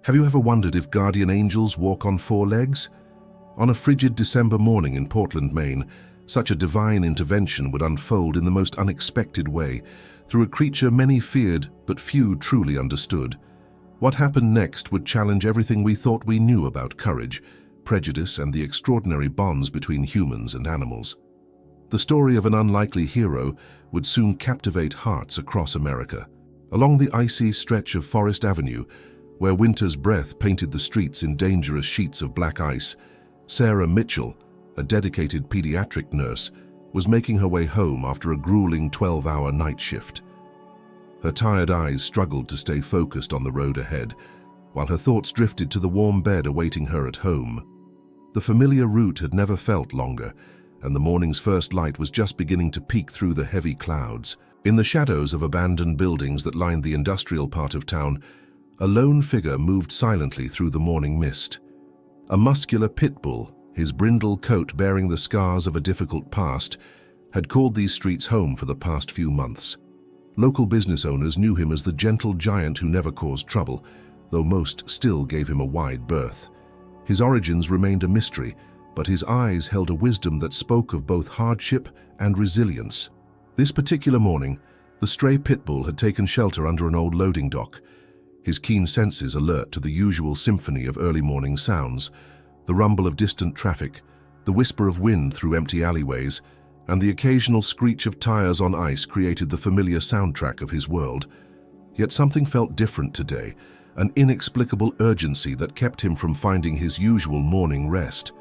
Have you ever wondered if guardian angels walk on four legs? On a frigid December morning in Portland, Maine, such a divine intervention would unfold in the most unexpected way, through a creature many feared but few truly understood. What happened next would challenge everything we thought we knew about courage, prejudice, and the extraordinary bonds between humans and animals. The story of an unlikely hero would soon captivate hearts across America. Along the icy stretch of Forest Avenue, where winter's breath painted the streets in dangerous sheets of black ice, Sarah Mitchell, a dedicated pediatric nurse, was making her way home after a grueling 12-hour night shift. Her tired eyes struggled to stay focused on the road ahead, while her thoughts drifted to the warm bed awaiting her at home. The familiar route had never felt longer, and the morning's first light was just beginning to peek through the heavy clouds. In the shadows of abandoned buildings that lined the industrial part of town, a lone figure moved silently through the morning mist. A muscular pit bull, his brindle coat bearing the scars of a difficult past, had called these streets home for the past few months. Local business owners knew him as the gentle giant who never caused trouble, though most still gave him a wide berth. His origins remained a mystery, but his eyes held a wisdom that spoke of both hardship and resilience. This particular morning, the stray pit bull had taken shelter under an old loading dock, his keen senses alert to the usual symphony of early morning sounds, the rumble of distant traffic, the whisper of wind through empty alleyways, and the occasional screech of tires on ice created the familiar soundtrack of his world. Yet something felt different today, an inexplicable urgency that kept him from finding his usual morning rest.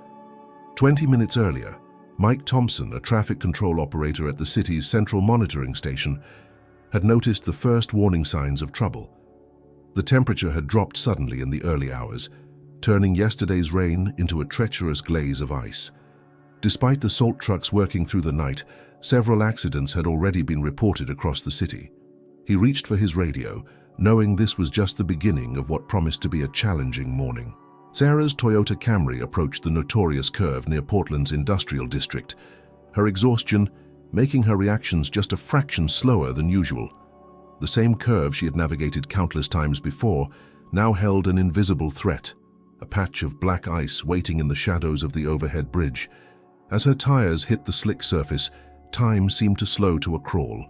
20 minutes earlier, Mike Thompson, a traffic control operator at the city's central monitoring station, had noticed the first warning signs of trouble. The temperature had dropped suddenly in the early hours, turning yesterday's rain into a treacherous glaze of ice. Despite the salt trucks working through the night, several accidents had already been reported across the city. He reached for his radio, knowing this was just the beginning of what promised to be a challenging morning. Sarah's Toyota Camry approached the notorious curve near Portland's industrial district, her exhaustion making her reactions just a fraction slower than usual. The same curve she had navigated countless times before now held an invisible threat, a patch of black ice waiting in the shadows of the overhead bridge. As her tires hit the slick surface, time seemed to slow to a crawl.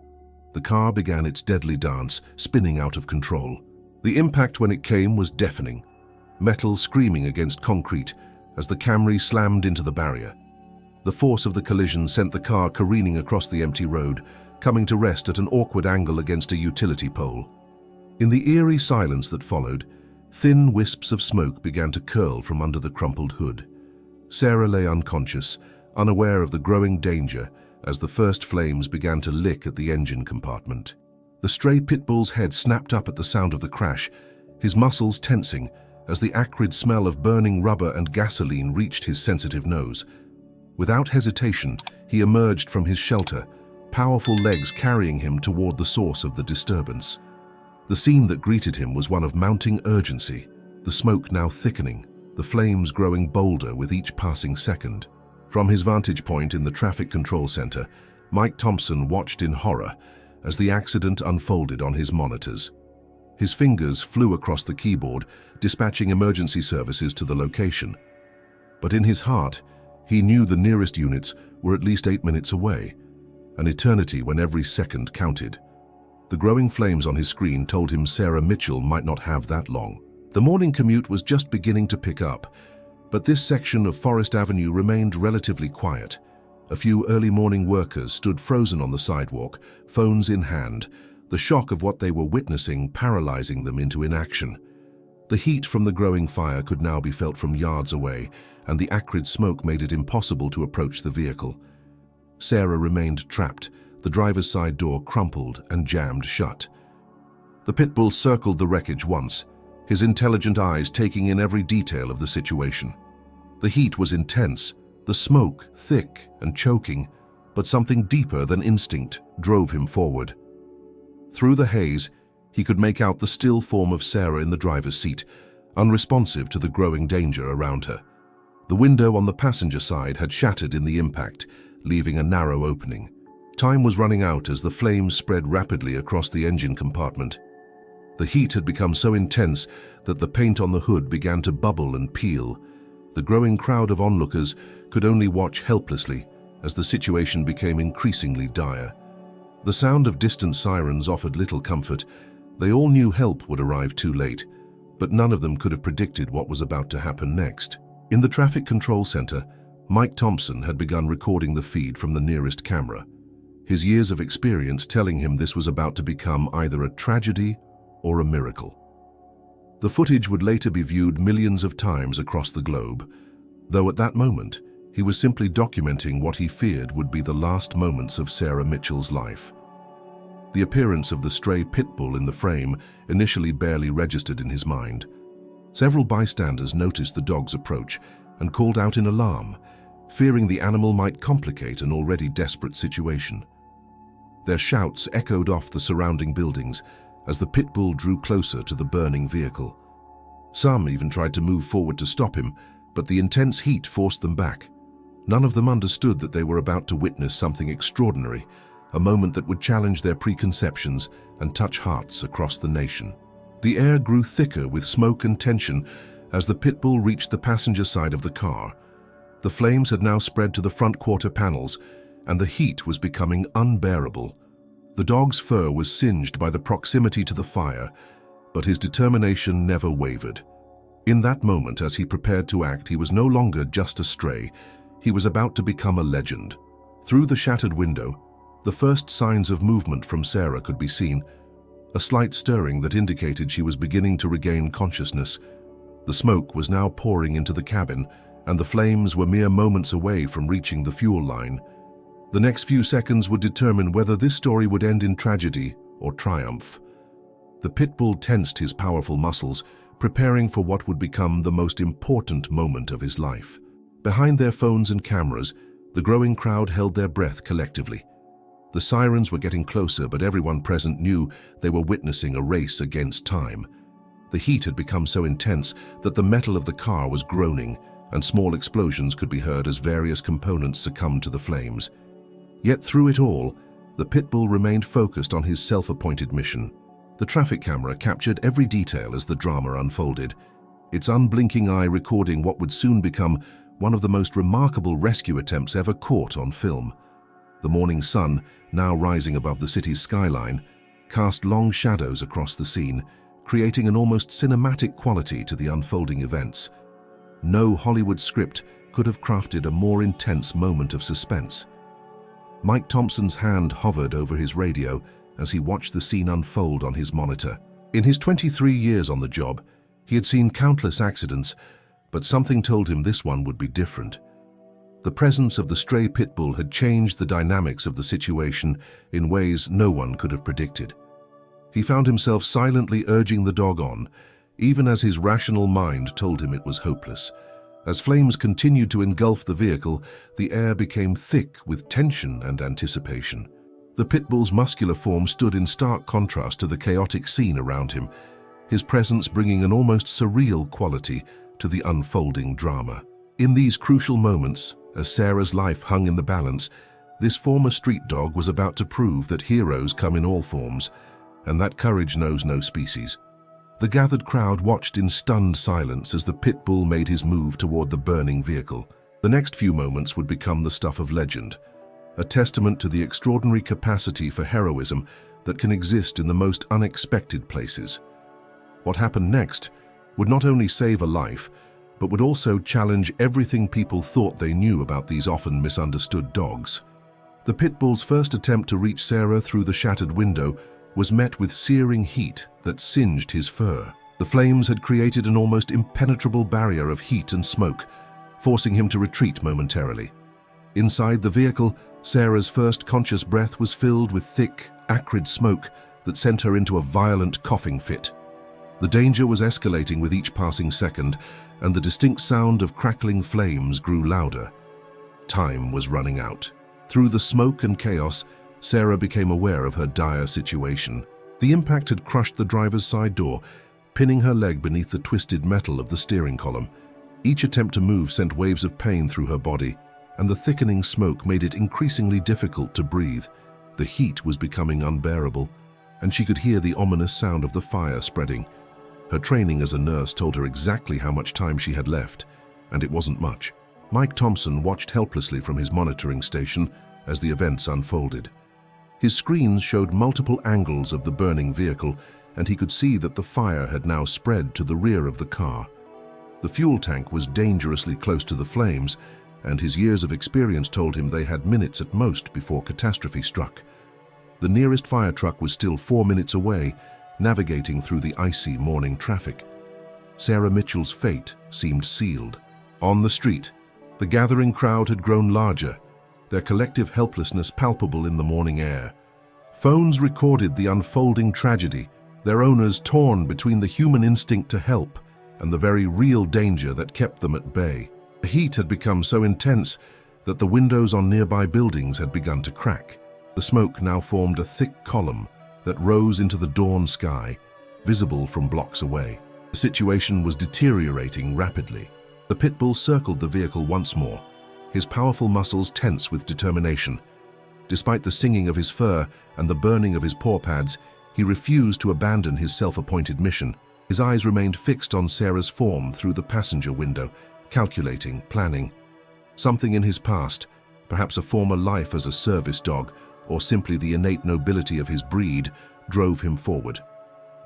The car began its deadly dance, spinning out of control. The impact when it came was deafening, metal screaming against concrete as the Camry slammed into the barrier. The force of the collision sent the car careening across the empty road, coming to rest at an awkward angle against a utility pole. In the eerie silence that followed, thin wisps of smoke began to curl from under the crumpled hood. Sarah lay unconscious, unaware of the growing danger as the first flames began to lick at the engine compartment. The stray pit bull's head snapped up at the sound of the crash, his muscles tensing as the acrid smell of burning rubber and gasoline reached his sensitive nose. Without hesitation, he emerged from his shelter, powerful legs carrying him toward the source of the disturbance. The scene that greeted him was one of mounting urgency, the smoke now thickening, the flames growing bolder with each passing second. From his vantage point in the traffic control center, Mike Thompson watched in horror as the accident unfolded on his monitors. His fingers flew across the keyboard, dispatching emergency services to the location. But in his heart, he knew the nearest units were at least 8 minutes away, an eternity when every second counted. The growing flames on his screen told him Sarah Mitchell might not have that long. The morning commute was just beginning to pick up, but this section of Forest Avenue remained relatively quiet. A few early morning workers stood frozen on the sidewalk, phones in hand, the shock of what they were witnessing paralyzing them into inaction. The heat from the growing fire could now be felt from yards away, and the acrid smoke made it impossible to approach the vehicle. Sarah remained trapped, the driver's side door crumpled and jammed shut. The pit bull circled the wreckage once, his intelligent eyes taking in every detail of the situation. The heat was intense, the smoke thick and choking, but something deeper than instinct drove him forward. Through the haze, he could make out the still form of Sarah in the driver's seat, unresponsive to the growing danger around her. The window on the passenger side had shattered in the impact, leaving a narrow opening. Time was running out as the flames spread rapidly across the engine compartment. The heat had become so intense that the paint on the hood began to bubble and peel. The growing crowd of onlookers could only watch helplessly as the situation became increasingly dire. The sound of distant sirens offered little comfort. They all knew help would arrive too late, but none of them could have predicted what was about to happen next. In the traffic control center, Mike Thompson had begun recording the feed from the nearest camera, his years of experience telling him this was about to become either a tragedy or a miracle. The footage would later be viewed millions of times across the globe, though at that moment, he was simply documenting what he feared would be the last moments of Sarah Mitchell's life. The appearance of the stray pit bull in the frame initially barely registered in his mind. Several bystanders noticed the dog's approach and called out in alarm, fearing the animal might complicate an already desperate situation. Their shouts echoed off the surrounding buildings as the pit bull drew closer to the burning vehicle. Some even tried to move forward to stop him, but the intense heat forced them back. None of them understood that they were about to witness something extraordinary, a moment that would challenge their preconceptions and touch hearts across the nation. The air grew thicker with smoke and tension as the pit bull reached the passenger side of the car. The flames had now spread to the front quarter panels, and the heat was becoming unbearable. The dog's fur was singed by the proximity to the fire, but his determination never wavered. In that moment, as he prepared to act, he was no longer just a stray. He was about to become a legend. Through the shattered window, the first signs of movement from Sarah could be seen, a slight stirring that indicated she was beginning to regain consciousness. The smoke was now pouring into the cabin, and the flames were mere moments away from reaching the fuel line. The next few seconds would determine whether this story would end in tragedy or triumph. The pit bull tensed his powerful muscles, preparing for what would become the most important moment of his life. Behind their phones and cameras, the growing crowd held their breath collectively. The sirens were getting closer, but everyone present knew they were witnessing a race against time. The heat had become so intense that the metal of the car was groaning, and small explosions could be heard as various components succumbed to the flames. Yet through it all, the pit bull remained focused on his self-appointed mission. The traffic camera captured every detail as the drama unfolded, its unblinking eye recording what would soon become one of the most remarkable rescue attempts ever caught on film. The morning sun, now rising above the city's skyline, cast long shadows across the scene, creating an almost cinematic quality to the unfolding events. No Hollywood script could have crafted a more intense moment of suspense. Mike Thompson's hand hovered over his radio as he watched the scene unfold on his monitor. In his 23 years on the job, he had seen countless accidents, but something told him this one would be different. The presence of the stray pit bull had changed the dynamics of the situation in ways no one could have predicted. He found himself silently urging the dog on, even as his rational mind told him it was hopeless. As flames continued to engulf the vehicle, the air became thick with tension and anticipation. The pit bull's muscular form stood in stark contrast to the chaotic scene around him, his presence bringing an almost surreal quality to the unfolding drama. In these crucial moments, as Sarah's life hung in the balance, this former street dog was about to prove that heroes come in all forms, and that courage knows no species. The gathered crowd watched in stunned silence as the pit bull made his move toward the burning vehicle. The next few moments would become the stuff of legend, a testament to the extraordinary capacity for heroism that can exist in the most unexpected places. What happened next would not only save a life, but would also challenge everything people thought they knew about these often misunderstood dogs. The pit bull's first attempt to reach Sarah through the shattered window was met with searing heat that singed his fur. The flames had created an almost impenetrable barrier of heat and smoke, forcing him to retreat momentarily. Inside the vehicle, Sarah's first conscious breath was filled with thick, acrid smoke that sent her into a violent coughing fit. The danger was escalating with each passing second, and the distinct sound of crackling flames grew louder. Time was running out. Through the smoke and chaos, Sarah became aware of her dire situation. The impact had crushed the driver's side door, pinning her leg beneath the twisted metal of the steering column. Each attempt to move sent waves of pain through her body, and the thickening smoke made it increasingly difficult to breathe. The heat was becoming unbearable, and she could hear the ominous sound of the fire spreading. Her training as a nurse told her exactly how much time she had left, and it wasn't much. Mike Thompson watched helplessly from his monitoring station as the events unfolded. His screens showed multiple angles of the burning vehicle, and he could see that the fire had now spread to the rear of the car. The fuel tank was dangerously close to the flames, and his years of experience told him they had minutes at most before catastrophe struck. The nearest fire truck was still 4 minutes away, navigating through the icy morning traffic. Sarah Mitchell's fate seemed sealed. On the street, the gathering crowd had grown larger, their collective helplessness palpable in the morning air. Phones recorded the unfolding tragedy, their owners torn between the human instinct to help and the very real danger that kept them at bay. The heat had become so intense that the windows on nearby buildings had begun to crack. The smoke now formed a thick column that rose into the dawn sky, visible from blocks away. The situation was deteriorating rapidly. The pit bull circled the vehicle once more, his powerful muscles tense with determination. Despite the singing of his fur and the burning of his paw pads, he refused to abandon his self-appointed mission. His eyes remained fixed on Sarah's form through the passenger window, calculating, planning. Something in his past, perhaps a former life as a service dog, or simply the innate nobility of his breed, drove him forward.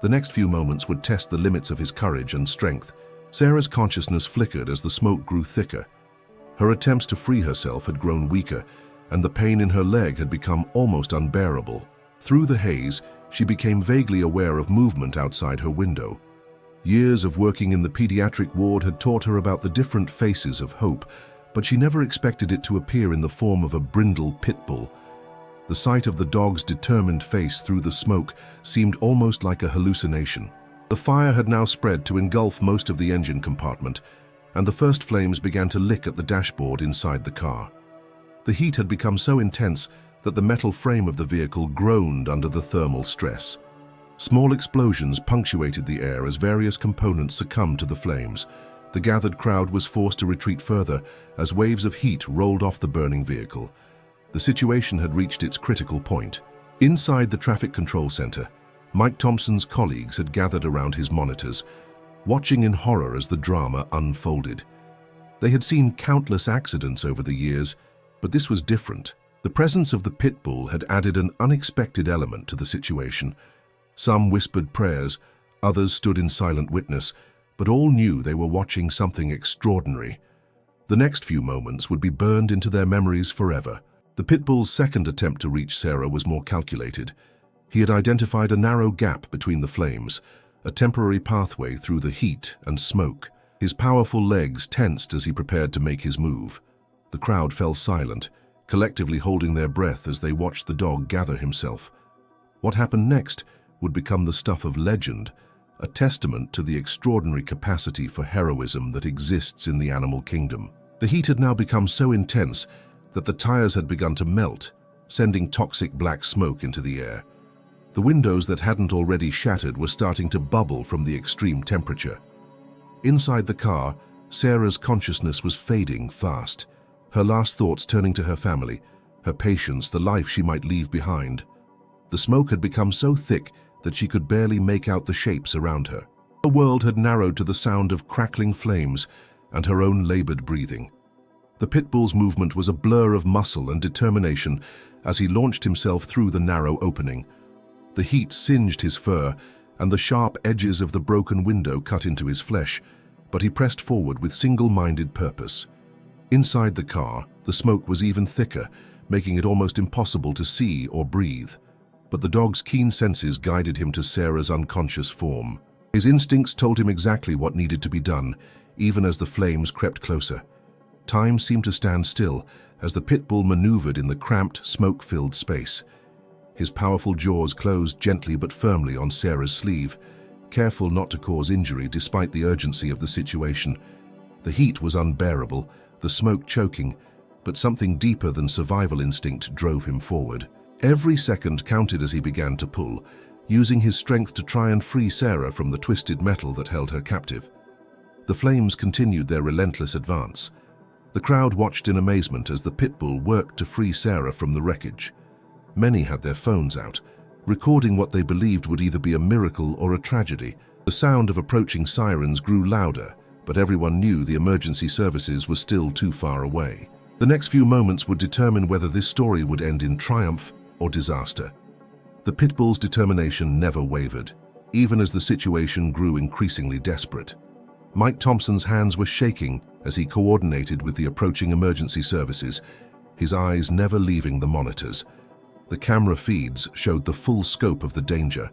The next few moments would test the limits of his courage and strength. Sarah's consciousness flickered as the smoke grew thicker. Her attempts to free herself had grown weaker, and the pain in her leg had become almost unbearable. Through the haze, she became vaguely aware of movement outside her window. Years of working in the pediatric ward had taught her about the different faces of hope, but she never expected it to appear in the form of a brindle pit bull. The sight of the dog's determined face through the smoke seemed almost like a hallucination. The fire had now spread to engulf most of the engine compartment, and the first flames began to lick at the dashboard inside the car. The heat had become so intense that the metal frame of the vehicle groaned under the thermal stress. Small explosions punctuated the air as various components succumbed to the flames. The gathered crowd was forced to retreat further as waves of heat rolled off the burning vehicle. The situation had reached its critical point. Inside the traffic control center, Mike Thompson's colleagues had gathered around his monitors, watching in horror as the drama unfolded. They had seen countless accidents over the years, but this was different. The presence of the pit bull had added an unexpected element to the situation. Some whispered prayers, others stood in silent witness, but all knew they were watching something extraordinary. The next few moments would be burned into their memories forever. The pit bull's second attempt to reach Sarah was more calculated. He had identified a narrow gap between the flames, a temporary pathway through the heat and smoke. His powerful legs tensed as he prepared to make his move. The crowd fell silent, collectively holding their breath as they watched the dog gather himself. What happened next would become the stuff of legend, a testament to the extraordinary capacity for heroism that exists in the animal kingdom. The heat had now become so intense that the tires had begun to melt, sending toxic black smoke into the air. The windows that hadn't already shattered were starting to bubble from the extreme temperature. Inside the car, Sarah's consciousness was fading fast, her last thoughts turning to her family, her patients, the life she might leave behind. The smoke had become so thick that she could barely make out the shapes around her. Her world had narrowed to the sound of crackling flames and her own labored breathing. The pit bull's movement was a blur of muscle and determination as he launched himself through the narrow opening. The heat singed his fur, and the sharp edges of the broken window cut into his flesh, but he pressed forward with single-minded purpose. Inside the car, the smoke was even thicker, making it almost impossible to see or breathe. But the dog's keen senses guided him to Sarah's unconscious form. His instincts told him exactly what needed to be done, even as the flames crept closer. Time seemed to stand still as the pit bull maneuvered in the cramped, smoke-filled space. His powerful jaws closed gently but firmly on Sarah's sleeve, careful not to cause injury despite the urgency of the situation. The heat was unbearable, the smoke choking, but something deeper than survival instinct drove him forward. Every second counted as he began to pull, using his strength to try and free Sarah from the twisted metal that held her captive. The flames continued their relentless advance. The crowd watched in amazement as the pit bull worked to free Sarah from the wreckage. Many had their phones out, recording what they believed would either be a miracle or a tragedy. The sound of approaching sirens grew louder, but everyone knew the emergency services were still too far away. The next few moments would determine whether this story would end in triumph or disaster. The pit bull's determination never wavered, even as the situation grew increasingly desperate. Mike Thompson's hands were shaking as he coordinated with the approaching emergency services, his eyes never leaving the monitors. The camera feeds showed the full scope of the danger.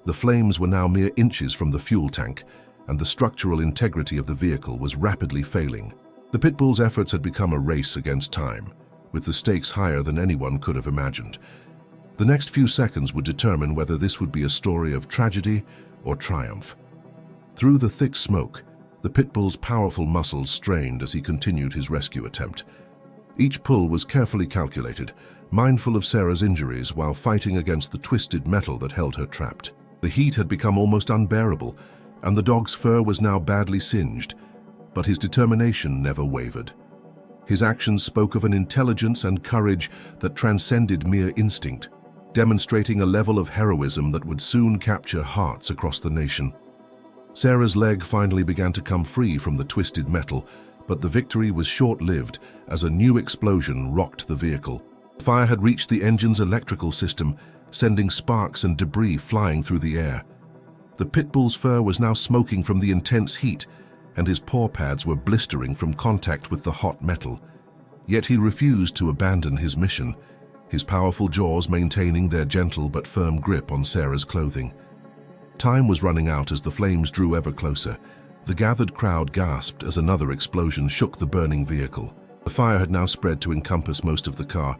The flames were now mere inches from the fuel tank, and the structural integrity of the vehicle was rapidly failing. The pit bull's efforts had become a race against time, with the stakes higher than anyone could have imagined. The next few seconds would determine whether this would be a story of tragedy or triumph. Through the thick smoke, the pit bull's powerful muscles strained as he continued his rescue attempt. Each pull was carefully calculated, mindful of Sarah's injuries while fighting against the twisted metal that held her trapped. The heat had become almost unbearable, and the dog's fur was now badly singed, but his determination never wavered. His actions spoke of an intelligence and courage that transcended mere instinct, demonstrating a level of heroism that would soon capture hearts across the nation. Sarah's leg finally began to come free from the twisted metal, but the victory was short-lived as a new explosion rocked the vehicle. Fire had reached the engine's electrical system, sending sparks and debris flying through the air. The pit bull's fur was now smoking from the intense heat, and his paw pads were blistering from contact with the hot metal. Yet he refused to abandon his mission, his powerful jaws maintaining their gentle but firm grip on Sarah's clothing. Time was running out as the flames drew ever closer. The gathered crowd gasped as another explosion shook the burning vehicle. The fire had now spread to encompass most of the car,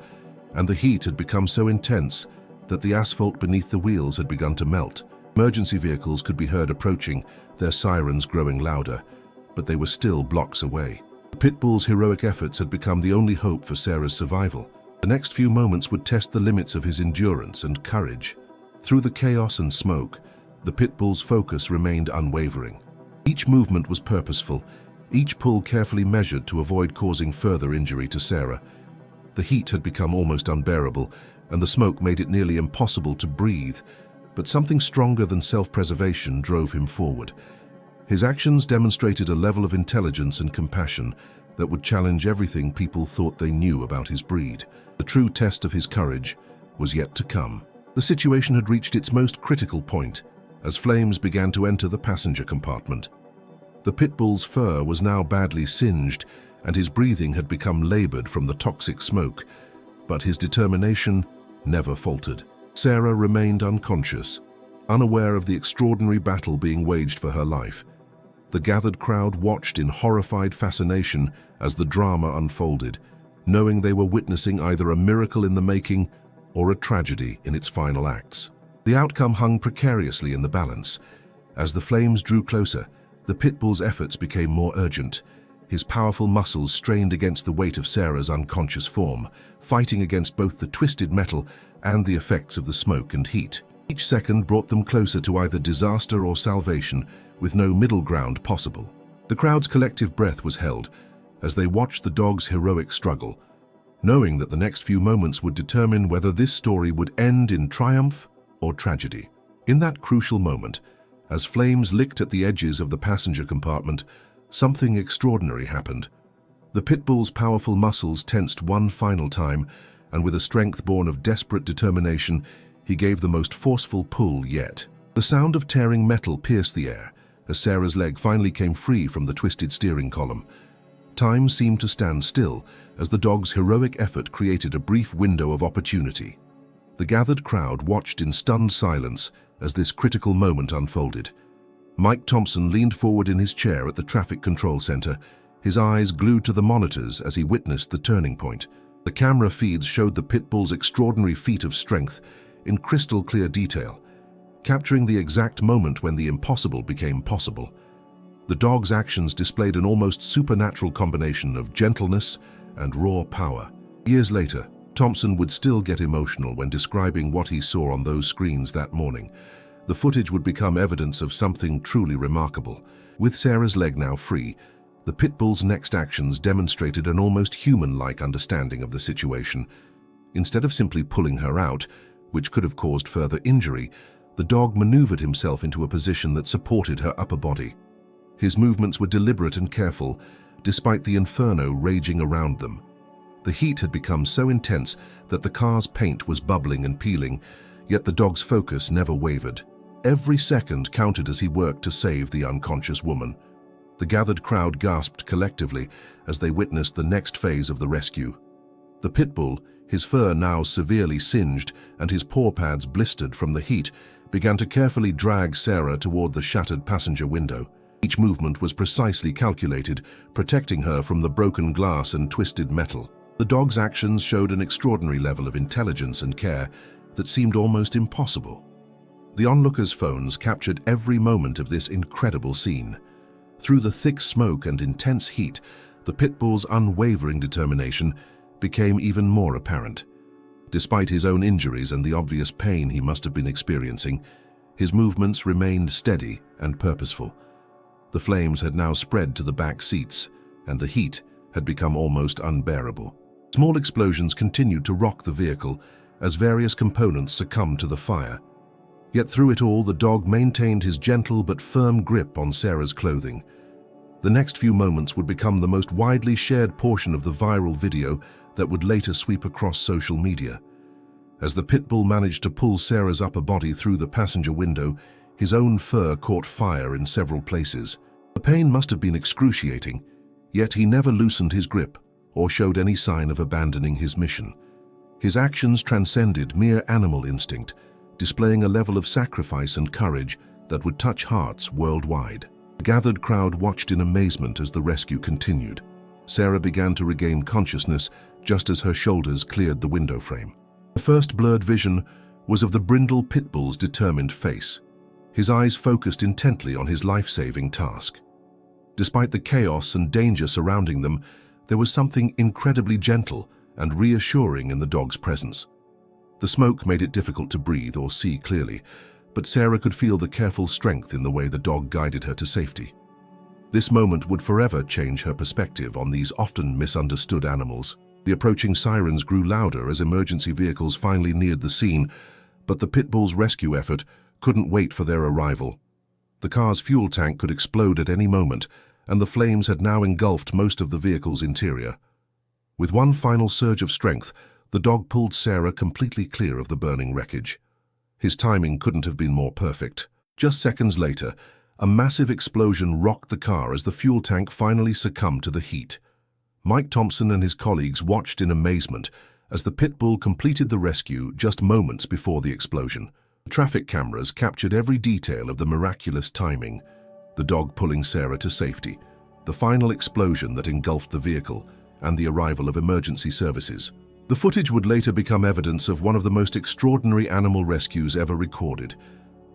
and the heat had become so intense that the asphalt beneath the wheels had begun to melt. Emergency vehicles could be heard approaching, their sirens growing louder, but they were still blocks away. The pit bull's heroic efforts had become the only hope for Sarah's survival. The next few moments would test the limits of his endurance and courage. Through the chaos and smoke, the pit bull's focus remained unwavering. Each movement was purposeful, each pull carefully measured to avoid causing further injury to Sarah. The heat had become almost unbearable, and the smoke made it nearly impossible to breathe, but something stronger than self-preservation drove him forward. His actions demonstrated a level of intelligence and compassion that would challenge everything people thought they knew about his breed. The true test of his courage was yet to come. The situation had reached its most critical point as flames began to enter the passenger compartment. The pit bull's fur was now badly singed, and his breathing had become labored from the toxic smoke, but his determination never faltered. Sarah remained unconscious, unaware of the extraordinary battle being waged for her life. The gathered crowd watched in horrified fascination as the drama unfolded, knowing they were witnessing either a miracle in the making or a tragedy in its final acts. The outcome hung precariously in the balance. As the flames drew closer, the pit bull's efforts became more urgent. His powerful muscles strained against the weight of Sarah's unconscious form, fighting against both the twisted metal and the effects of the smoke and heat. Each second brought them closer to either disaster or salvation, with no middle ground possible. The crowd's collective breath was held as they watched the dog's heroic struggle, knowing that the next few moments would determine whether this story would end in triumph or tragedy. In that crucial moment, as flames licked at the edges of the passenger compartment, something extraordinary happened. The pit bull's powerful muscles tensed one final time, and with a strength born of desperate determination, he gave the most forceful pull yet. The sound of tearing metal pierced the air as Sarah's leg finally came free from the twisted steering column. Time seemed to stand still as the dog's heroic effort created a brief window of opportunity. The gathered crowd watched in stunned silence as this critical moment unfolded. Mike Thompson leaned forward in his chair at the traffic control center, his eyes glued to the monitors as he witnessed the turning point. The camera feeds showed the pit bull's extraordinary feat of strength in crystal clear detail, capturing the exact moment when the impossible became possible. The dog's actions displayed an almost supernatural combination of gentleness and raw power. Years later, Thompson would still get emotional when describing what he saw on those screens that morning. The footage would become evidence of something truly remarkable. With Sarah's leg now free, the pit bull's next actions demonstrated an almost human-like understanding of the situation. Instead of simply pulling her out, which could have caused further injury, the dog maneuvered himself into a position that supported her upper body. His movements were deliberate and careful, despite the inferno raging around them. The heat had become so intense that the car's paint was bubbling and peeling, yet the dog's focus never wavered. Every second counted as he worked to save the unconscious woman. The gathered crowd gasped collectively as they witnessed the next phase of the rescue. The pit bull, his fur now severely singed and his paw pads blistered from the heat, began to carefully drag Sarah toward the shattered passenger window. Each movement was precisely calculated, protecting her from the broken glass and twisted metal. The dog's actions showed an extraordinary level of intelligence and care that seemed almost impossible. The onlookers' phones captured every moment of this incredible scene. Through the thick smoke and intense heat, the pit bull's unwavering determination became even more apparent. Despite his own injuries and the obvious pain he must have been experiencing, his movements remained steady and purposeful. The flames had now spread to the back seats, and the heat had become almost unbearable. Small explosions continued to rock the vehicle as various components succumbed to the fire. Yet through it all, the dog maintained his gentle but firm grip on Sarah's clothing. The next few moments would become the most widely shared portion of the viral video that would later sweep across social media. As the pit bull managed to pull Sarah's upper body through the passenger window, his own fur caught fire in several places. The pain must have been excruciating, yet he never loosened his grip or showed any sign of abandoning his mission. His actions transcended mere animal instinct, displaying a level of sacrifice and courage that would touch hearts worldwide. The gathered crowd watched in amazement as the rescue continued. Sarah began to regain consciousness just as her shoulders cleared the window frame. The first blurred vision was of the brindle pit bull's determined face. His eyes focused intently on his life-saving task. Despite the chaos and danger surrounding them, there was something incredibly gentle and reassuring in the dog's presence. The smoke made it difficult to breathe or see clearly, but Sarah could feel the careful strength in the way the dog guided her to safety. This moment would forever change her perspective on these often misunderstood animals. The approaching sirens grew louder as emergency vehicles finally neared the scene, but the pit bull's rescue effort couldn't wait for their arrival. The car's fuel tank could explode at any moment, and the flames had now engulfed most of the vehicle's interior. With one final surge of strength, the dog pulled Sarah completely clear of the burning wreckage. His timing couldn't have been more perfect. Just seconds later, a massive explosion rocked the car as the fuel tank finally succumbed to the heat. Mike Thompson and his colleagues watched in amazement as the pit bull completed the rescue just moments before the explosion. Traffic cameras captured every detail of the miraculous timing: the dog pulling Sarah to safety, the final explosion that engulfed the vehicle, and the arrival of emergency services. The footage would later become evidence of one of the most extraordinary animal rescues ever recorded.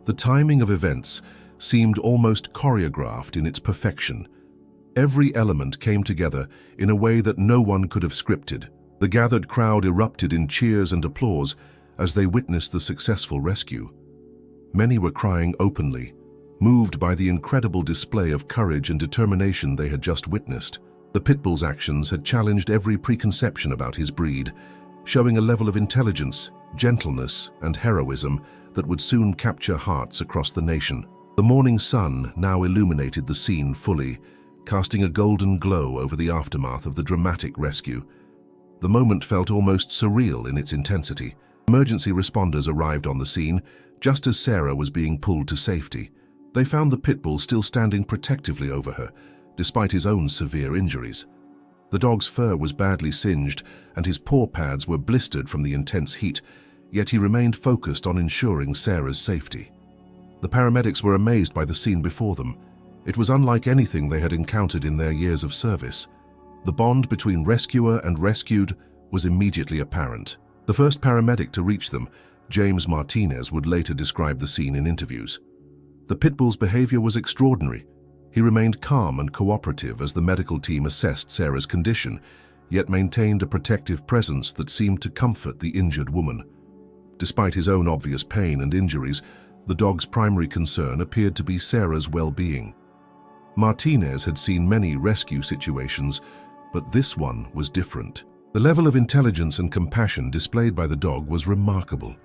The timing of events seemed almost choreographed in its perfection. Every element came together in a way that no one could have scripted. The gathered crowd erupted in cheers and applause as they witnessed the successful rescue. Many were crying openly, moved by the incredible display of courage and determination they had just witnessed. The pit bull's actions had challenged every preconception about his breed, showing a level of intelligence, gentleness, and heroism that would soon capture hearts across the nation. The morning sun now illuminated the scene fully, casting a golden glow over the aftermath of the dramatic rescue. The moment felt almost surreal in its intensity. Emergency responders arrived on the scene just as Sarah was being pulled to safety. They found the pit bull still standing protectively over her, despite his own severe injuries. The dog's fur was badly singed and his paw pads were blistered from the intense heat, yet he remained focused on ensuring Sarah's safety. The paramedics were amazed by the scene before them. It was unlike anything they had encountered in their years of service. The bond between rescuer and rescued was immediately apparent. The first paramedic to reach them, James Martinez, would later describe the scene in interviews. The pit bull's behavior was extraordinary. He remained calm and cooperative as the medical team assessed Sarah's condition, yet maintained a protective presence that seemed to comfort the injured woman. Despite his own obvious pain and injuries, the dog's primary concern appeared to be Sarah's well-being. Martinez had seen many rescue situations, but this one was different. The level of intelligence and compassion displayed by the dog was remarkable.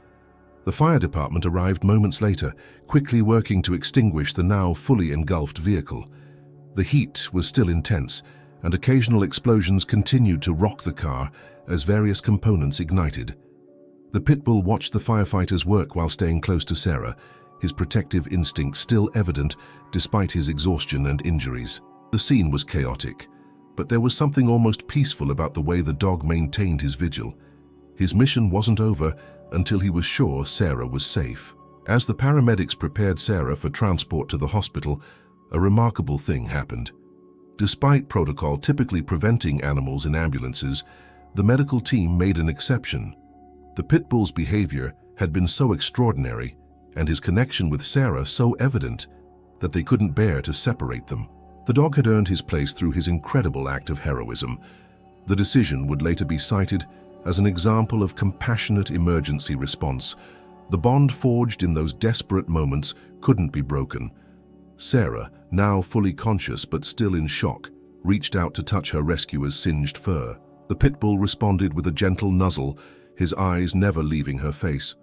The fire department arrived moments later, quickly working to extinguish the now fully engulfed vehicle. The heat was still intense, and occasional explosions continued to rock the car as various components ignited. The pit bull watched the firefighters work while staying close to Sarah, his protective instinct still evident despite his exhaustion and injuries. The scene was chaotic, but there was something almost peaceful about the way the dog maintained his vigil. His mission wasn't over until he was sure Sarah was safe. As the paramedics prepared Sarah for transport to the hospital, a remarkable thing happened. Despite protocol typically preventing animals in ambulances, the medical team made an exception. The pit bull's behavior had been so extraordinary, and his connection with Sarah so evident, that they couldn't bear to separate them. The dog had earned his place through his incredible act of heroism. The decision would later be cited as an example of compassionate emergency response. The bond forged in those desperate moments couldn't be broken. Sarah, now fully conscious but still in shock, reached out to touch her rescuer's singed fur. The pit bull responded with a gentle nuzzle, his eyes never leaving her face.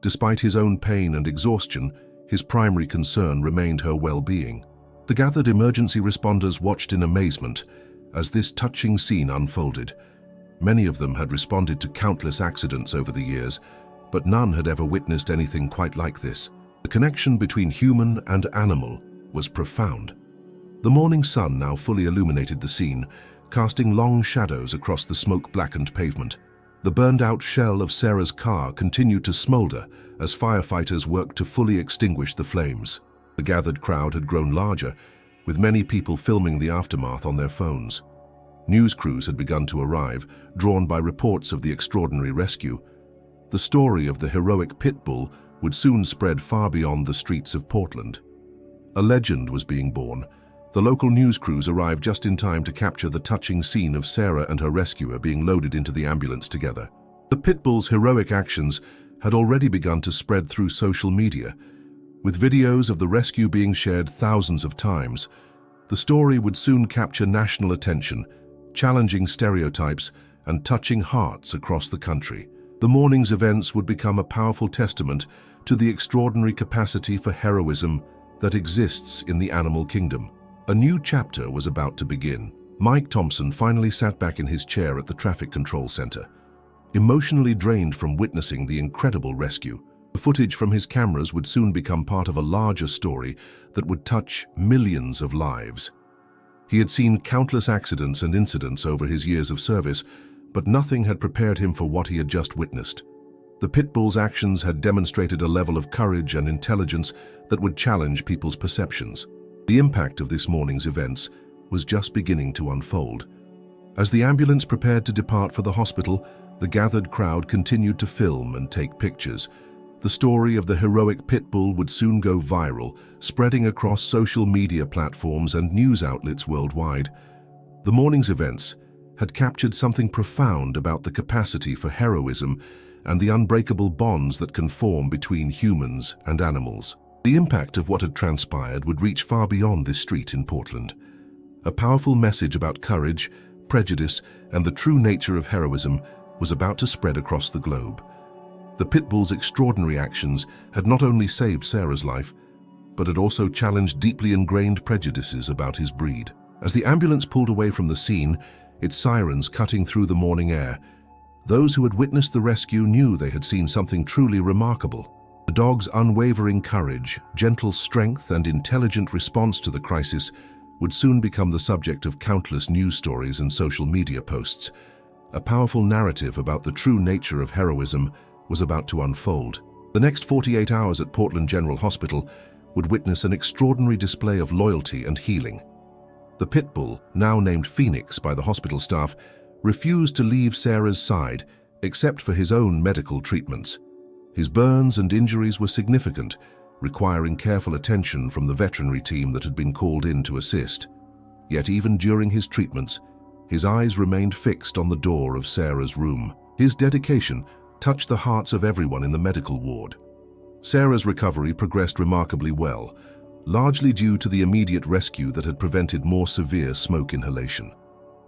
Despite his own pain and exhaustion, his primary concern remained her well-being. The gathered emergency responders watched in amazement as this touching scene unfolded. Many of them had responded to countless accidents over the years, but none had ever witnessed anything quite like this. The connection between human and animal was profound. The morning sun now fully illuminated the scene, casting long shadows across the smoke-blackened pavement. The burned-out shell of Sarah's car continued to smolder as firefighters worked to fully extinguish the flames. The gathered crowd had grown larger, with many people filming the aftermath on their phones. News crews had begun to arrive, drawn by reports of the extraordinary rescue. The story of the heroic pit bull would soon spread far beyond the streets of Portland. A legend was being born. The local news crews arrived just in time to capture the touching scene of Sarah and her rescuer being loaded into the ambulance together. The pit bull's heroic actions had already begun to spread through social media. With videos of the rescue being shared thousands of times, the story would soon capture national attention, challenging stereotypes and touching hearts across the country. The morning's events would become a powerful testament to the extraordinary capacity for heroism that exists in the animal kingdom. A new chapter was about to begin. Mike Thompson finally sat back in his chair at the traffic control center, emotionally drained from witnessing the incredible rescue. The footage from his cameras would soon become part of a larger story that would touch millions of lives. He had seen countless accidents and incidents over his years of service, but nothing had prepared him for what he had just witnessed. The pit bull's actions had demonstrated a level of courage and intelligence that would challenge people's perceptions. The impact of this morning's events was just beginning to unfold. As the ambulance prepared to depart for the hospital, the gathered crowd continued to film and take pictures. The story of the heroic pit bull would soon go viral, spreading across social media platforms and news outlets worldwide. The morning's events had captured something profound about the capacity for heroism and the unbreakable bonds that can form between humans and animals. The impact of what had transpired would reach far beyond this street in Portland. A powerful message about courage, prejudice, and the true nature of heroism was about to spread across the globe. The pit bull's extraordinary actions had not only saved Sarah's life, but had also challenged deeply ingrained prejudices about his breed. As the ambulance pulled away from the scene, its sirens cutting through the morning air, those who had witnessed the rescue knew they had seen something truly remarkable. The dog's unwavering courage, gentle strength, and intelligent response to the crisis would soon become the subject of countless news stories and social media posts. A powerful narrative about the true nature of heroism was about to unfold. The next 48 hours at Portland General Hospital would witness an extraordinary display of loyalty and healing. The pit bull, now named Phoenix by the hospital staff, refused to leave Sarah's side except for his own medical treatments. His burns and injuries were significant, requiring careful attention from the veterinary team that had been called in to assist. Yet even during his treatments, his eyes remained fixed on the door of Sarah's room. His dedication touched the hearts of everyone in the medical ward. Sarah's recovery progressed remarkably well, largely due to the immediate rescue that had prevented more severe smoke inhalation.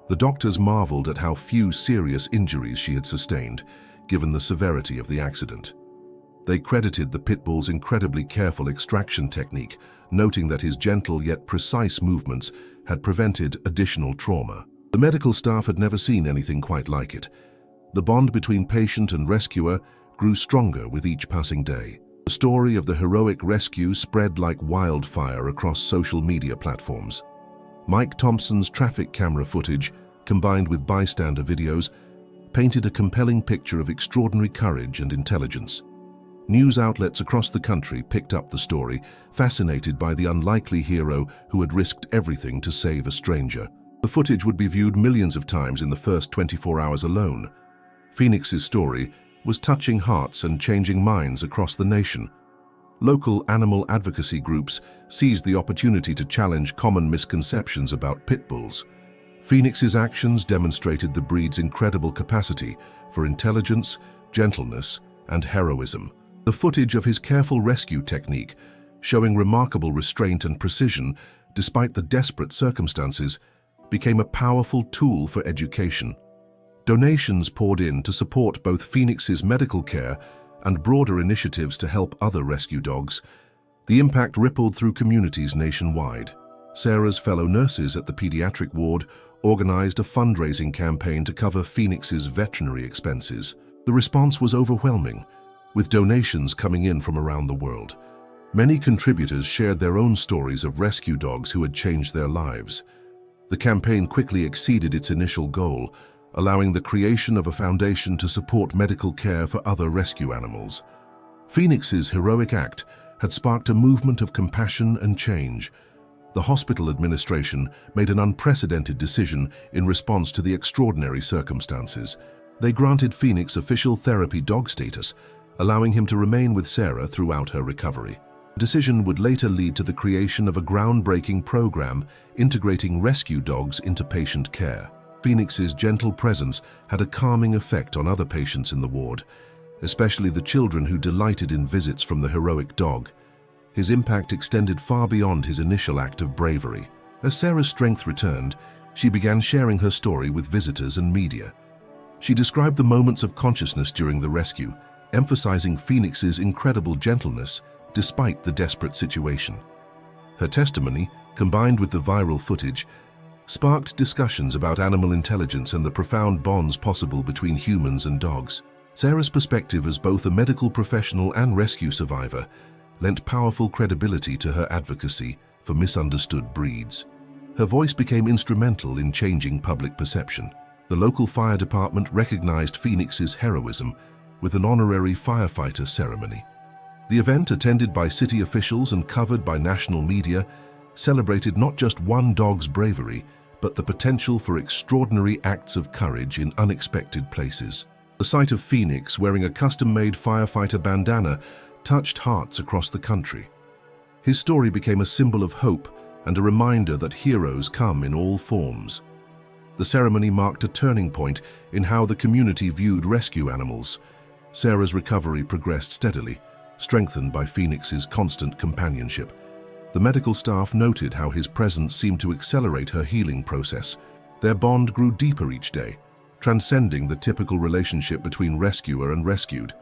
The doctors marveled at how few serious injuries she had sustained, given the severity of the accident. They credited the pit bull's incredibly careful extraction technique, noting that his gentle yet precise movements had prevented additional trauma. The medical staff had never seen anything quite like it. The bond between patient and rescuer grew stronger with each passing day. The story of the heroic rescue spread like wildfire across social media platforms. Mike Thompson's traffic camera footage, combined with bystander videos, painted a compelling picture of extraordinary courage and intelligence. News outlets across the country picked up the story, fascinated by the unlikely hero who had risked everything to save a stranger. The footage would be viewed millions of times in the first 24 hours alone. Phoenix's story was touching hearts and changing minds across the nation. Local animal advocacy groups seized the opportunity to challenge common misconceptions about pit bulls. Phoenix's actions demonstrated the breed's incredible capacity for intelligence, gentleness, and heroism. The footage of his careful rescue technique, showing remarkable restraint and precision despite the desperate circumstances, became a powerful tool for education. Donations poured in to support both Phoenix's medical care and broader initiatives to help other rescue dogs. The impact rippled through communities nationwide. Sarah's fellow nurses at the pediatric ward organized a fundraising campaign to cover Phoenix's veterinary expenses. The response was overwhelming, with donations coming in from around the world. Many contributors shared their own stories of rescue dogs who had changed their lives. The campaign quickly exceeded its initial goal, allowing the creation of a foundation to support medical care for other rescue animals. Phoenix's heroic act had sparked a movement of compassion and change. The hospital administration made an unprecedented decision in response to the extraordinary circumstances. They granted Phoenix official therapy dog status, allowing him to remain with Sarah throughout her recovery. The decision would later lead to the creation of a groundbreaking program integrating rescue dogs into patient care. Phoenix's gentle presence had a calming effect on other patients in the ward, especially the children who delighted in visits from the heroic dog. His impact extended far beyond his initial act of bravery. As Sarah's strength returned, she began sharing her story with visitors and media. She described the moments of consciousness during the rescue, emphasizing Phoenix's incredible gentleness despite the desperate situation. Her testimony, combined with the viral footage, sparked discussions about animal intelligence and the profound bonds possible between humans and dogs. Sarah's perspective as both a medical professional and rescue survivor lent powerful credibility to her advocacy for misunderstood breeds. Her voice became instrumental in changing public perception. The local fire department recognized Phoenix's heroism with an honorary firefighter ceremony. The event, attended by city officials and covered by national media, celebrated not just one dog's bravery, but the potential for extraordinary acts of courage in unexpected places. The sight of Phoenix wearing a custom-made firefighter bandana touched hearts across the country. His story became a symbol of hope and a reminder that heroes come in all forms. The ceremony marked a turning point in how the community viewed rescue animals. Sarah's recovery progressed steadily, strengthened by Phoenix's constant companionship. The medical staff noted how his presence seemed to accelerate her healing process. Their bond grew deeper each day, transcending the typical relationship between rescuer and rescued.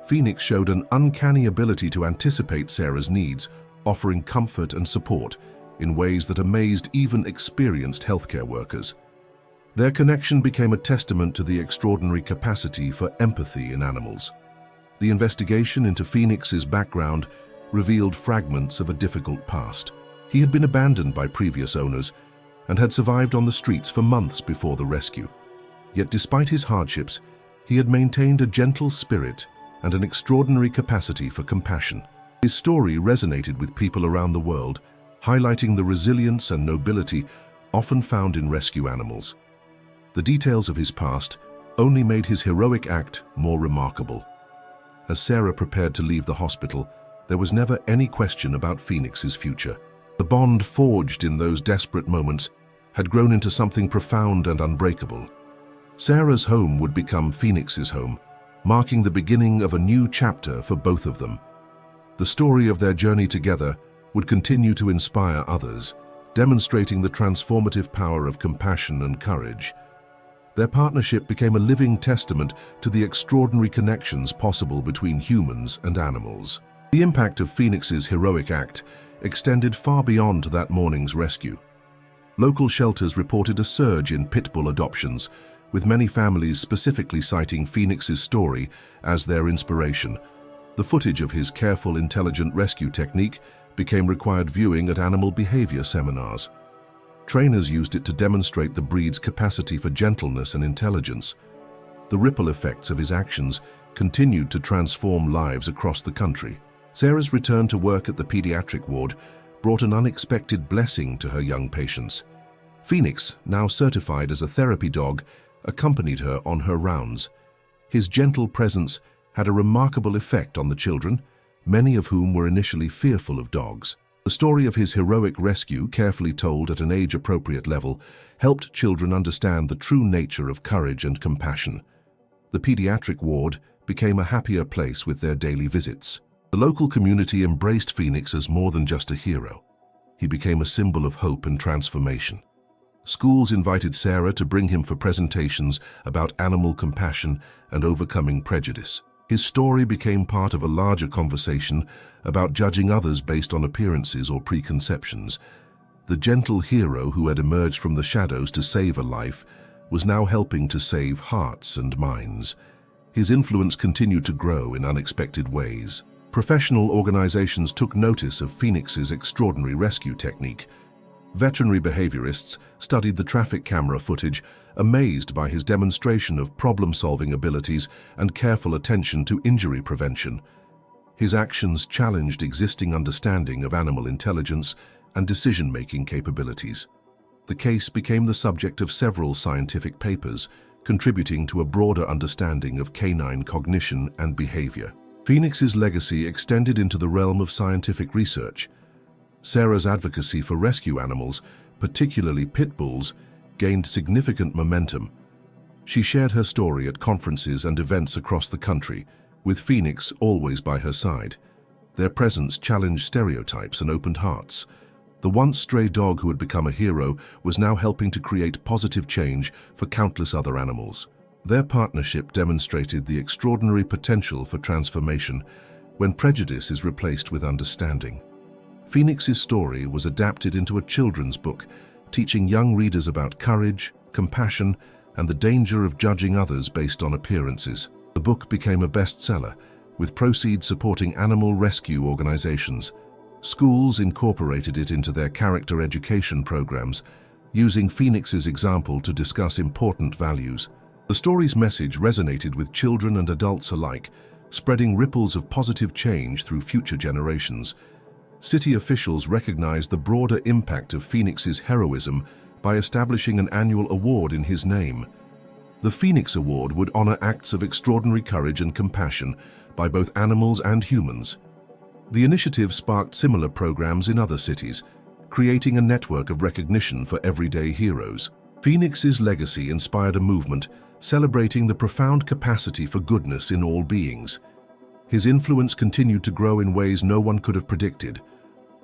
Phoenix showed an uncanny ability to anticipate Sarah's needs, offering comfort and support in ways that amazed even experienced healthcare workers. Their connection became a testament to the extraordinary capacity for empathy in animals. The investigation into Phoenix's background revealed fragments of a difficult past. He had been abandoned by previous owners and had survived on the streets for months before the rescue. Yet despite his hardships, he had maintained a gentle spirit and an extraordinary capacity for compassion. His story resonated with people around the world, highlighting the resilience and nobility often found in rescue animals. The details of his past only made his heroic act more remarkable. As Sarah prepared to leave the hospital, there was never any question about Phoenix's future. The bond forged in those desperate moments had grown into something profound and unbreakable. Sarah's home would become Phoenix's home, marking the beginning of a new chapter for both of them. The story of their journey together would continue to inspire others, demonstrating the transformative power of compassion and courage. Their partnership became a living testament to the extraordinary connections possible between humans and animals. The impact of Phoenix's heroic act extended far beyond that morning's rescue. Local shelters reported a surge in pit bull adoptions, with many families specifically citing Phoenix's story as their inspiration. The footage of his careful, intelligent rescue technique became required viewing at animal behavior seminars. Trainers used it to demonstrate the breed's capacity for gentleness and intelligence. The ripple effects of his actions continued to transform lives across the country. Sarah's return to work at the pediatric ward brought an unexpected blessing to her young patients. Phoenix, now certified as a therapy dog, accompanied her on her rounds. His gentle presence had a remarkable effect on the children, many of whom were initially fearful of dogs. The story of his heroic rescue, carefully told at an age-appropriate level, helped children understand the true nature of courage and compassion. The pediatric ward became a happier place with their daily visits. The local community embraced Phoenix as more than just a hero. He became a symbol of hope and transformation. Schools invited Sarah to bring him for presentations about animal compassion and overcoming prejudice. His story became part of a larger conversation about judging others based on appearances or preconceptions. The gentle hero who had emerged from the shadows to save a life was now helping to save hearts and minds. His influence continued to grow in unexpected ways. Professional organizations took notice of Phoenix's extraordinary rescue technique. Veterinary behaviorists studied the traffic camera footage, amazed by his demonstration of problem-solving abilities and careful attention to injury prevention. His actions challenged existing understanding of animal intelligence and decision-making capabilities. The case became the subject of several scientific papers, contributing to a broader understanding of canine cognition and behavior. Phoenix's legacy extended into the realm of scientific research. Sarah's advocacy for rescue animals, particularly pit bulls, gained significant momentum. She shared her story at conferences and events across the country, with Phoenix always by her side. Their presence challenged stereotypes and opened hearts. The once stray dog who had become a hero was now helping to create positive change for countless other animals. Their partnership demonstrated the extraordinary potential for transformation when prejudice is replaced with understanding. Phoenix's story was adapted into a children's book, teaching young readers about courage, compassion, and the danger of judging others based on appearances. The book became a bestseller, with proceeds supporting animal rescue organizations. Schools incorporated it into their character education programs, using Phoenix's example to discuss important values. The story's message resonated with children and adults alike, spreading ripples of positive change through future generations. City officials recognized the broader impact of Phoenix's heroism by establishing an annual award in his name. The Phoenix Award would honor acts of extraordinary courage and compassion by both animals and humans. The initiative sparked similar programs in other cities, creating a network of recognition for everyday heroes. Phoenix's legacy inspired a movement celebrating the profound capacity for goodness in all beings. His influence continued to grow in ways no one could have predicted.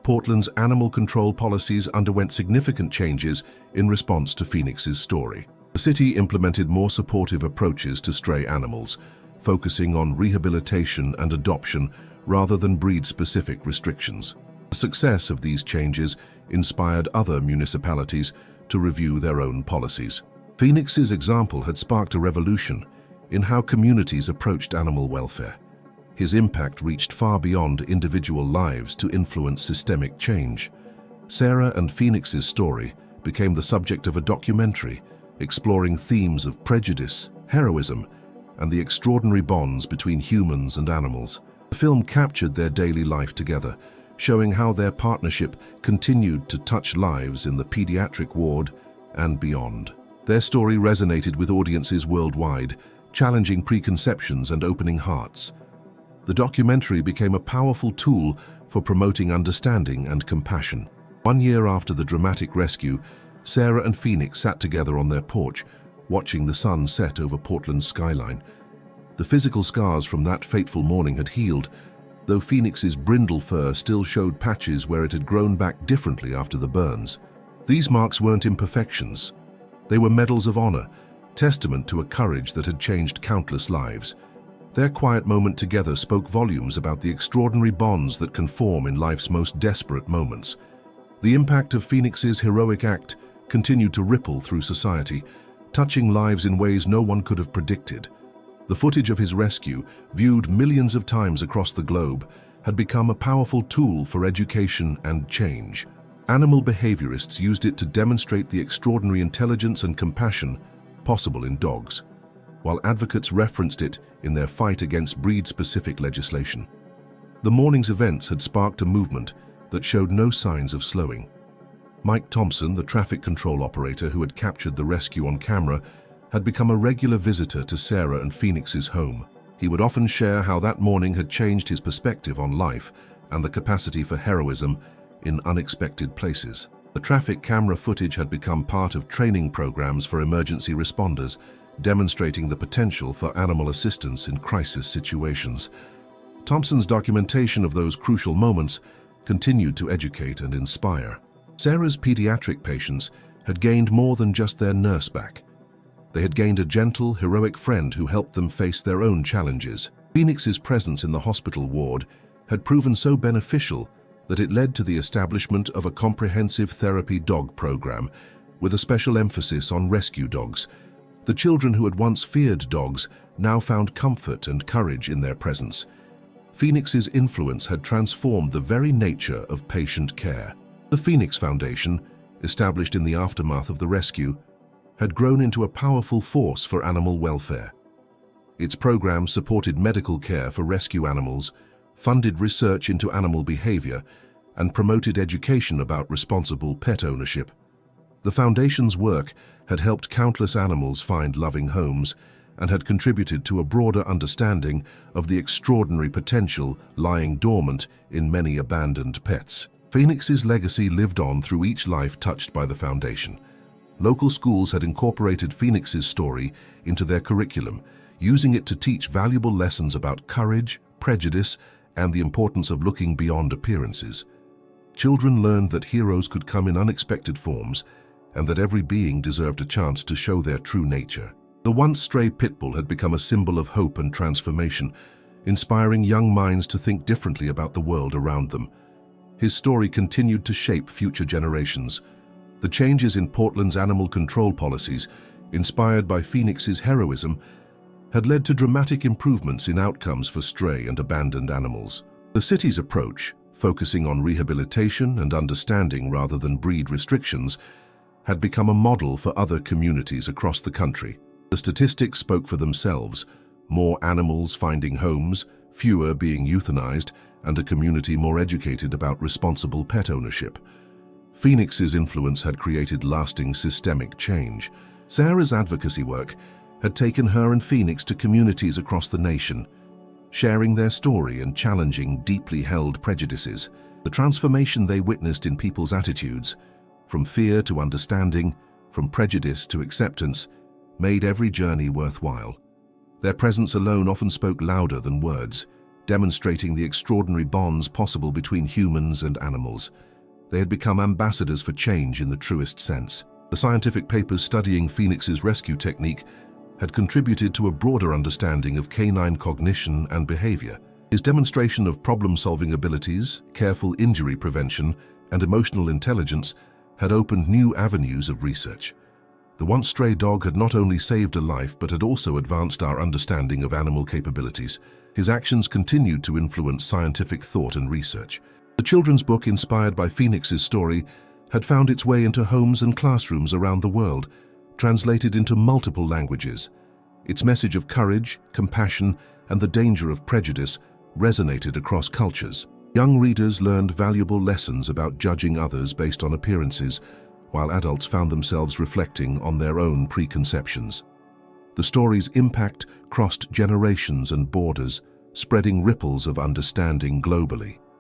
Portland's animal control policies underwent significant changes in response to Phoenix's story. The city implemented more supportive approaches to stray animals, focusing on rehabilitation and adoption rather than breed-specific restrictions. The success of these changes inspired other municipalities to review their own policies. Phoenix's example had sparked a revolution in how communities approached animal welfare. His impact reached far beyond individual lives to influence systemic change. Sarah and Phoenix's story became the subject of a documentary exploring themes of prejudice, heroism, and the extraordinary bonds between humans and animals. The film captured their daily life together, showing how their partnership continued to touch lives in the pediatric ward and beyond. Their story resonated with audiences worldwide, challenging preconceptions and opening hearts. The documentary became a powerful tool for promoting understanding and compassion. 1 year after the dramatic rescue, Sarah and Phoenix sat together on their porch, watching the sun set over Portland's skyline. The physical scars from that fateful morning had healed, though Phoenix's brindle fur still showed patches where it had grown back differently after the burns. These marks weren't imperfections. They were medals of honor, testament to a courage that had changed countless lives. Their quiet moment together spoke volumes about the extraordinary bonds that can form in life's most desperate moments. The impact of Phoenix's heroic act continued to ripple through society, touching lives in ways no one could have predicted. The footage of his rescue, viewed millions of times across the globe, had become a powerful tool for education and change. Animal behaviorists used it to demonstrate the extraordinary intelligence and compassion possible in dogs, while advocates referenced it in their fight against breed-specific legislation. The morning's events had sparked a movement that showed no signs of slowing. Mike Thompson, the traffic control operator who had captured the rescue on camera, had become a regular visitor to Sarah and Phoenix's home. He would often share how that morning had changed his perspective on life and the capacity for heroism in unexpected places. The traffic camera footage had become part of training programs for emergency responders, demonstrating the potential for animal assistance in crisis situations. Thompson's documentation of those crucial moments continued to educate and inspire. Sarah's pediatric patients had gained more than just their nurse back. They had gained a gentle, heroic friend who helped them face their own challenges. Phoenix's presence in the hospital ward had proven so beneficial that it led to the establishment of a comprehensive therapy dog program with a special emphasis on rescue dogs. The children who had once feared dogs now found comfort and courage in their presence. Phoenix's influence had transformed the very nature of patient care. The Phoenix Foundation, established in the aftermath of the rescue, had grown into a powerful force for animal welfare. Its program supported medical care for rescue animals, funded research into animal behavior, and promoted education about responsible pet ownership. The Foundation's work had helped countless animals find loving homes and had contributed to a broader understanding of the extraordinary potential lying dormant in many abandoned pets. Phoenix's legacy lived on through each life touched by the Foundation. Local schools had incorporated Phoenix's story into their curriculum, using it to teach valuable lessons about courage, prejudice, and the importance of looking beyond appearances. Children learned that heroes could come in unexpected forms and that every being deserved a chance to show their true nature. The once stray pit bull had become a symbol of hope and transformation, inspiring young minds to think differently about the world around them. His story continued to shape future generations. The changes in Portland's animal control policies, inspired by Phoenix's heroism, had led to dramatic improvements in outcomes for stray and abandoned animals. The city's approach, focusing on rehabilitation and understanding rather than breed restrictions, had become a model for other communities across the country. The statistics spoke for themselves: more animals finding homes, fewer being euthanized, and a community more educated about responsible pet ownership. Phoenix's influence had created lasting systemic change. Sarah's advocacy work had taken her and Phoenix to communities across the nation, sharing their story and challenging deeply held prejudices. The transformation they witnessed in people's attitudes, from fear to understanding, from prejudice to acceptance, made every journey worthwhile. Their presence alone often spoke louder than words, demonstrating the extraordinary bonds possible between humans and animals. They had become ambassadors for change in the truest sense. The scientific papers studying Phoenix's rescue technique had contributed to a broader understanding of canine cognition and behavior. His demonstration of problem-solving abilities, careful injury prevention, and emotional intelligence had opened new avenues of research. The once stray dog had not only saved a life but had also advanced our understanding of animal capabilities. His actions continued to influence scientific thought and research. The children's book inspired by Phoenix's story had found its way into homes and classrooms around the world, translated into multiple languages. Its message of courage, compassion, and the danger of prejudice resonated across cultures. Young readers learned valuable lessons about judging others based on appearances, while adults found themselves reflecting on their own preconceptions. The story's impact crossed generations and borders, spreading ripples of understanding globally.